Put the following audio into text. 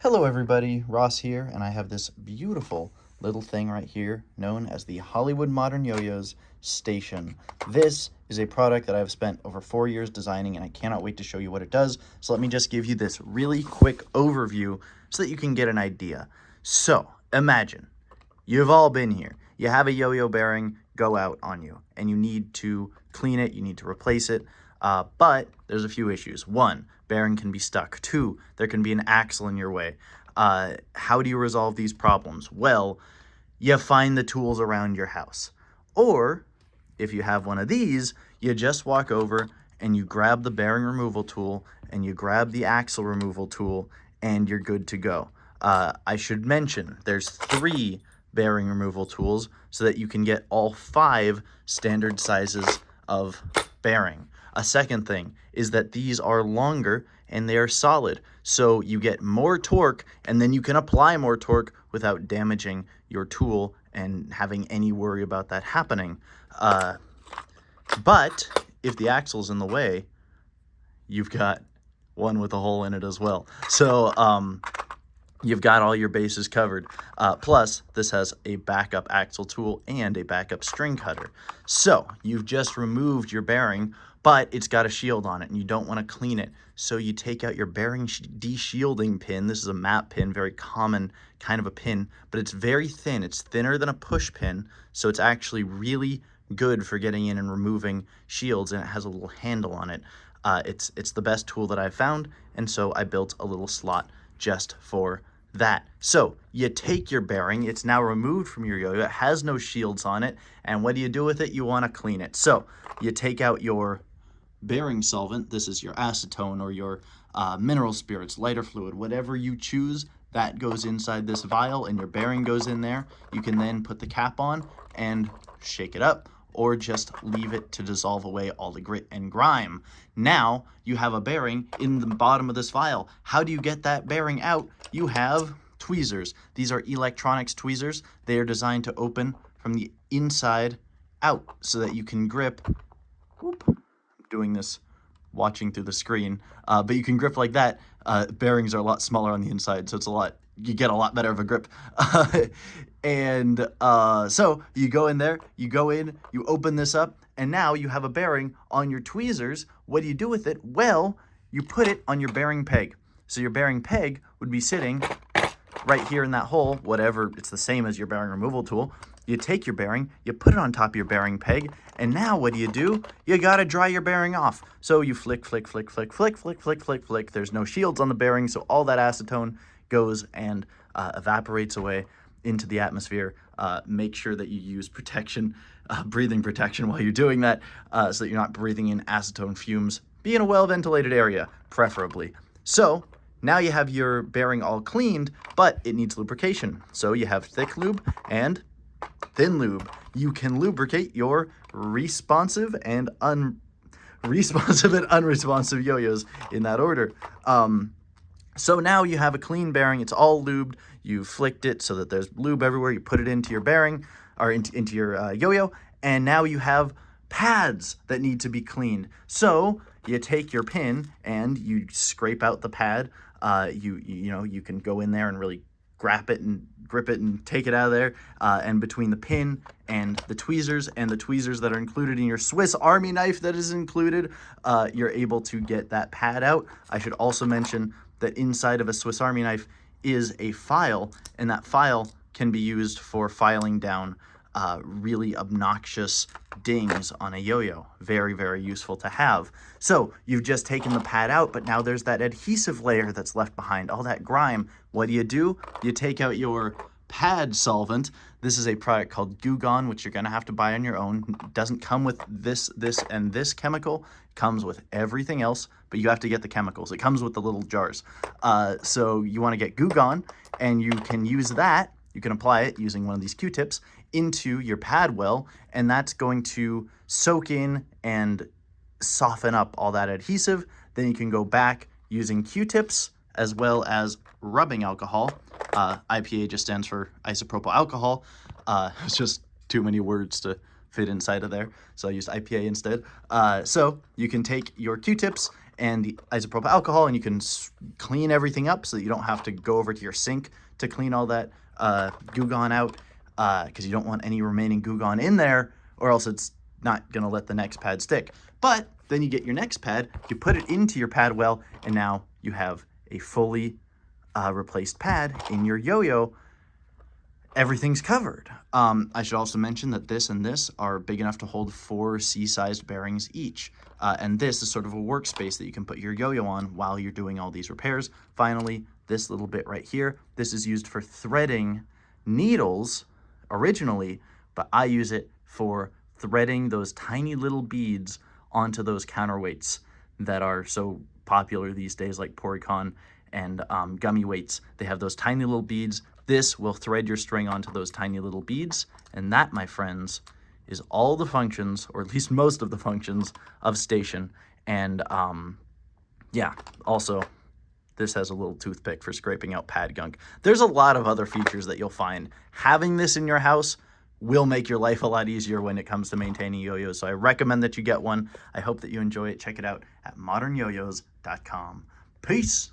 Hello everybody, Ross here, and I have this beautiful little thing right here known as the Hollywood Modern Yo-Yo's Station. This is a product that I've spent over 4 years designing, and I cannot wait to show you what it does. So let me just give you this really quick overview so that you can get an idea. So imagine, you've all been here. You have a yo-yo bearing go out on you, and you need to clean it, you need to replace it, but there's a few issues. One, bearing can be stuck. Two, there can be an axle in your way. How do you resolve these problems? Well, you find the tools around your house. Or, if you have one of these, you just walk over and you grab the bearing removal tool and you grab the axle removal tool and you're good to go. I should mention, there's 3 bearing removal tools so that you can get all 5 standard sizes of bearing. A second thing is that these are longer and they are solid, so you get more torque and then you can apply more torque without damaging your tool and having any worry about that happening. But if the axle's in the way, you've got one with a hole in it as well. So you've got all your bases covered. Plus, this has a backup axle tool and a backup string cutter. So you've just removed your bearing, but it's got a shield on it and you don't want to clean it. So you take out your bearing de-shielding pin. This is a map pin, very common kind of a pin, but it's very thin. It's thinner than a push pin, so it's actually really good for getting in and removing shields, and it has a little handle on it. It's the best tool that I've found, and so I built a little slot just for that. So you take your bearing, it's now removed from your yo-yo, it has no shields on it, and what do you do with it? You want to clean it. So you take out your bearing solvent. This is your acetone or your mineral spirits, lighter fluid, whatever you choose, that goes inside this vial and your bearing goes in there. You can then put the cap on and shake it up, or just leave it to dissolve away all the grit and grime. Now you have a bearing in the bottom of this vial. How do you get that bearing out? You have tweezers. These are electronics tweezers. They are designed to open from the inside out so that you can grip. Whoop, I'm doing this watching through the screen, but you can grip like that. Bearings are a lot smaller on the inside, so you get a lot better of a grip. And so you go in there, you go in, you open this up, and now you have a bearing on your tweezers. What do you do with it? Well, you put it on your bearing peg. So your bearing peg would be sitting right here in that hole, whatever, it's the same as your bearing removal tool. You take your bearing, you put it on top of your bearing peg, and now what do? You gotta dry your bearing off. So you flick, flick, flick, flick, flick, flick, flick, flick, flick. There's no shields on the bearing, so all that acetone goes and evaporates away into the atmosphere. Make sure that you use protection, breathing protection while you're doing that, so that you're not breathing in acetone fumes. Be in a well-ventilated area, preferably. So now you have your bearing all cleaned, but it needs lubrication. So you have thick lube and thin lube. You can lubricate your responsive and unresponsive yo-yos in that order. So now you have a clean bearing. It's all lubed. You flicked it so that there's lube everywhere. You put it into your bearing or into your yo-yo, and now you have pads that need to be cleaned. So you take your pin and you scrape out the pad. You can go in there and really grip it and take it out of there, and between the pin and the tweezers that are included in your Swiss Army knife that is included, you're able to get that pad out. I should also mention that inside of a Swiss Army knife is a file, and that file can be used for filing down really obnoxious dings on a yo-yo. Very, very useful to have. So you've just taken the pad out, but now there's that adhesive layer that's left behind, all that grime. What do? You take out your pad solvent. This is a product called Goo Gone, which you're going to have to buy on your own. It doesn't come with this, and this chemical. It comes with everything else, but you have to get the chemicals. It comes with the little jars. So you want to get Goo Gone, and you can use that. You can apply it using one of these Q-tips into your pad well, and that's going to soak in and soften up all that adhesive. Then you can go back using Q-tips as well as rubbing alcohol. IPA just stands for isopropyl alcohol. It's just too many words to fit inside of there, so I used IPA instead. So you can take your Q-tips and the isopropyl alcohol, and you can clean everything up so that you don't have to go over to your sink to clean all that Goo Gone out, because you don't want any remaining Goo Gone in there, or else it's not going to let the next pad stick. But then you get your next pad, you put it into your pad well, and now you have a fully replaced pad in your yo-yo. Everything's covered. I should also mention that this and this are big enough to hold 4 C-sized bearings each. And this is sort of a workspace that you can put your yo-yo on while you're doing all these repairs. Finally, this little bit right here, this is used for threading needles originally, but I use it for threading those tiny little beads onto those counterweights that are so popular these days, like Porycon and gummy weights. They have those tiny little beads. This will thread your string onto those tiny little beads, and that, my friends, is all the functions, or at least most of the functions, of Stätion. And yeah, also, this has a little toothpick for scraping out pad gunk. There's a lot of other features that you'll find. Having this in your house will make your life a lot easier when it comes to maintaining yo-yos, so I recommend that you get one. I hope that you enjoy it. Check it out at modernyoyos.com. Peace!